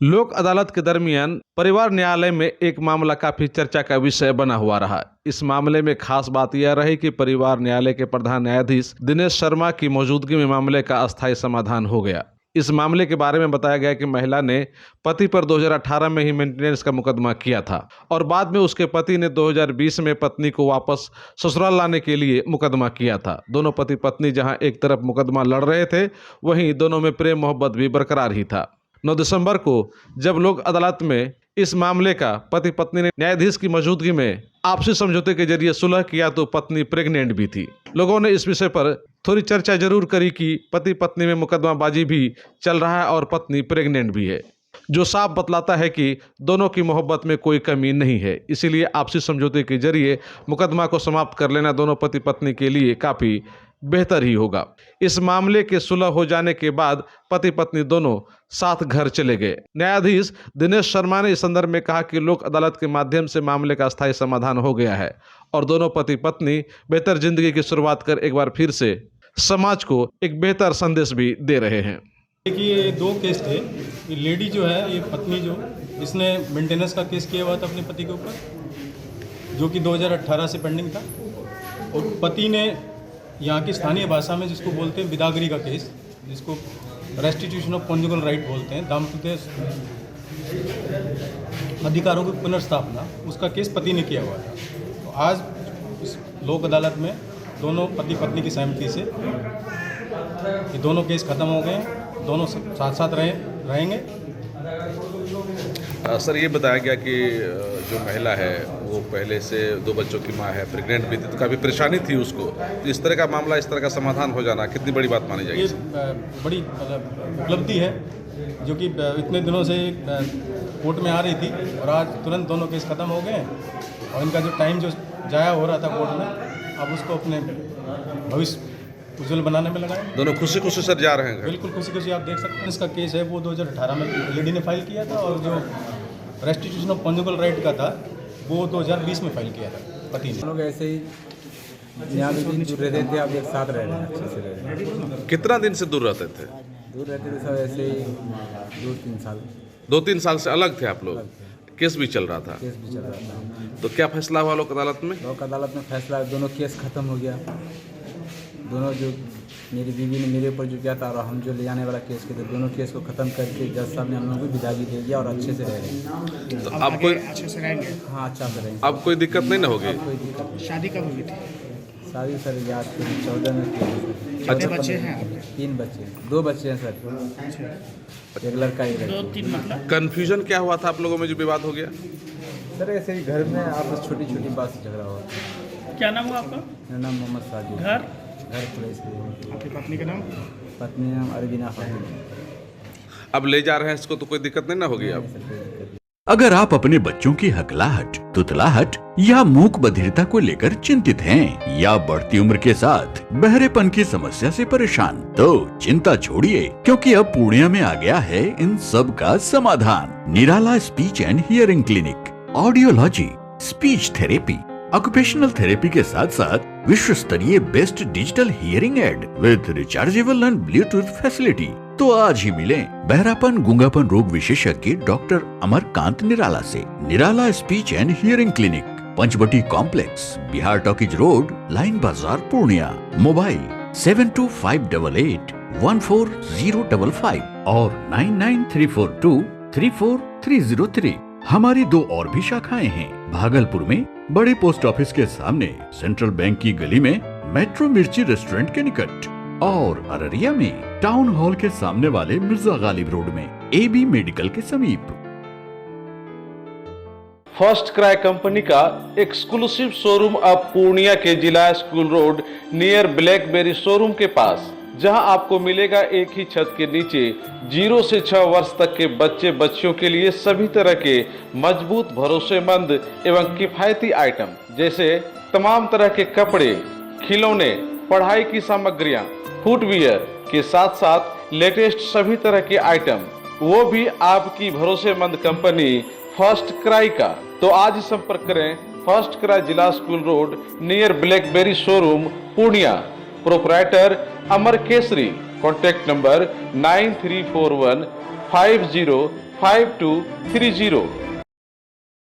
लोक अदालत के दरमियान परिवार न्यायालय में एक मामला काफी चर्चा का विषय बना हुआ रहा। इस मामले में खास बात यह रही कि परिवार न्यायालय के प्रधान न्यायाधीश दिनेश शर्मा की मौजूदगी में मामले का अस्थायी समाधान हो गया। इस मामले के बारे में बताया गया कि महिला ने पति पर 2018 में ही मेंटेनेंस का मुकदमा किया था और बाद में उसके पति ने 2020 में पत्नी को वापस ससुराल लाने के लिए मुकदमा किया था। दोनों पति पत्नी जहां एक तरफ मुकदमा लड़ रहे थे, वहीं दोनों में प्रेम मोहब्बत भी बरकरार ही था। 9 दिसंबर को जब लोक अदालत में इस मामले का पति पत्नी ने न्यायाधीश की मौजूदगी में आपसी समझौते के जरिए सुलह किया तो पत्नी प्रेग्नेंट भी थी। लोगों ने इस विषय पर थोड़ी चर्चा जरूर करी कि पति पत्नी में मुकदमाबाजी भी चल रहा है और पत्नी प्रेग्नेंट भी है, जो साफ बतलाता है कि दोनों की मोहब्बत में कोई कमी नहीं है। इसीलिए आपसी समझौते के जरिए मुकदमा को समाप्त कर लेना दोनों पति पत्नी के लिए काफी बेहतर ही होगा। इस मामले के सुलह हो जाने के बाद पति पत्नी दोनों साथ घर चले गए। न्यायाधीश दिनेश शर्मा ने इस संदर्भ में कहा कि लोक अदालत के माध्यम से मामले का स्थायी समाधान हो गया है और दोनों पति पत्नी बेहतर जिंदगी की शुरुआत कर एक बार फिर से समाज को एक बेहतर संदेश भी दे रहे हैं। देखिए, ये 2 केस थे। ये लेडी जो है, ये पत्नी जो इसने मेंटेनेंस का केस किया हुआ था अपने पति के ऊपर, जो कि 2018 से पेंडिंग था, और पति ने यहाँ की स्थानीय भाषा में जिसको बोलते हैं बिदागरी का केस, जिसको रेस्टिट्यूशन ऑफ कॉन्जुगल राइट बोलते हैं, दाम्पत्य अधिकारों की पुनर्स्थापना, उसका केस पति ने किया हुआ था। तो आज इस लोक अदालत में दोनों पति पत्नी की सहमति से ये दोनों केस खत्म हो गए, दोनों साथ साथ रहेंगे। सर, ये बताया गया कि जो महिला है वो पहले से 2 बच्चों की मां है, प्रेग्नेंट भी थी, तो काफ़ी परेशानी थी उसको। तो इस तरह का मामला, इस तरह का समाधान हो जाना कितनी बड़ी बात मानी जाएगी? ये बड़ी उपलब्धि है, जो कि इतने दिनों से कोर्ट में आ रही थी और आज तुरंत दोनों केस खत्म हो गए और इनका जो टाइम जो जाया हो रहा था कोर्ट में, अब उसको अपने भविष्य उज्जवल बनाने में लगाए। दोनों खुशी खुशी सर जा रहे हैं? बिल्कुल खुशी खुशी। आप देख सकते हैं, इसका केस है वो 2018 में लेडी ने फाइल किया था और जो रेस्टिट्यूशन ऑफ कॉन्जुगल राइट का था वो 2020 में फाइल किया था पति ने। लोग ऐसे ही यहाँ भी दूर रहते थे, अब एक साथ रह रहे हैं, अच्छे से रह रहे हैं। कितना दिन से दूर रहते थे? दूर रहते थे सब ऐसे ही 2-3 साल। 2-3 साल से अलग थे आप लोग? केस भी चल रहा था? केस भी चल रहा था। तो क्या फैसला हुआ लोक अदालत में? लोक अदालत में फैसला, दोनों केस खत्म हो गया। दोनों जो मेरी बीवी ने मेरे ऊपर जो किया था और हम जो ले जाने वाला केस किया था, दोनों केस को खत्म करके जज साहब ने हम लोगों को विदाई दे दिया और अच्छे से रह रहे हैं। तो अब कोई अच्छे से रहेंगे? हाँ, अच्छा से रहेंगे। अब कोई दिक्कत नहीं ना होगी? कोई दिक्कत नहीं। शादी कब हुई थी? शादी सर याद 14 में की है। कितने बच्चे हैं आपके? 3 बच्चे हैं। 2 बच्चे हैं सर, एक लड़का एक लड़की। 2-3 मतलब? कन्फ्यूजन क्या हुआ था आप लोगों में जो विवाद हो गया? सर ऐसे ही घर में आपस छोटी छोटी बात से झगड़ा हुआ। क्या नाम हुआ आपका? मेरा नाम मोहम्मद साजिद। घर पुलिस। आपकी पत्नी का नाम? पत्नी नाम अरबीना खातून। अब ले जा रहे हैं इसको, तो कोई दिक्कत नहीं ना होगी? अब अगर आप अपने बच्चों की हकलाहट, तुतलाहट या मूक बधिरता को लेकर चिंतित हैं या बढ़ती उम्र के साथ बहरेपन की समस्या से परेशान, तो चिंता छोड़िए, क्योंकि अब पूर्णिया में आ गया है इन सब का समाधान। Nirala speech and hearing clinic, audiology, speech therapy, occupational therapy के साथ साथ विश्व स्तरीय best digital hearing aid with rechargeable and Bluetooth facility. तो आज ही मिलें बहरापन गूंगापन रोग विशेषज्ञ डॉक्टर अमरकांत निराला से। Nirala speech and hearing clinic, Panchvati complex, Bihar talkies road, line Bazar, Purnia. Mobile 7258814055 और 9934234303। हमारी 2 और भी शाखाएं हैं, भागलपुर में बड़े पोस्ट ऑफिस के सामने, सेंट्रल बैंक की गली में, मेट्रो मिर्ची रेस्टोरेंट के निकट, और अररिया में टाउन हॉल के सामने वाले मिर्जा गालिब रोड में, AB मेडिकल के समीप। फर्स्ट क्राई कंपनी का एक्सक्लूसिव शोरूम अब पूर्णिया के जिला school road near BlackBerry showroom के पास, जहां आपको मिलेगा एक ही छत के नीचे 0 से 6 वर्ष तक के बच्चे बच्चियों के लिए सभी तरह के मजबूत, भरोसेमंद एवं किफायती आइटम, जैसे तमाम तरह के कपड़े, खिलौने, पढ़ाई की सामग्रियां, फुटवियर के साथ साथ लेटेस्ट सभी तरह के आइटम, वो भी आपकी भरोसेमंद कंपनी फर्स्ट क्राई का। तो आज ही संपर्क करें फर्स्ट क्राई जिला school road near BlackBerry showroom Purnia. Proprietor Amar Kesari. Contact number 9341505230।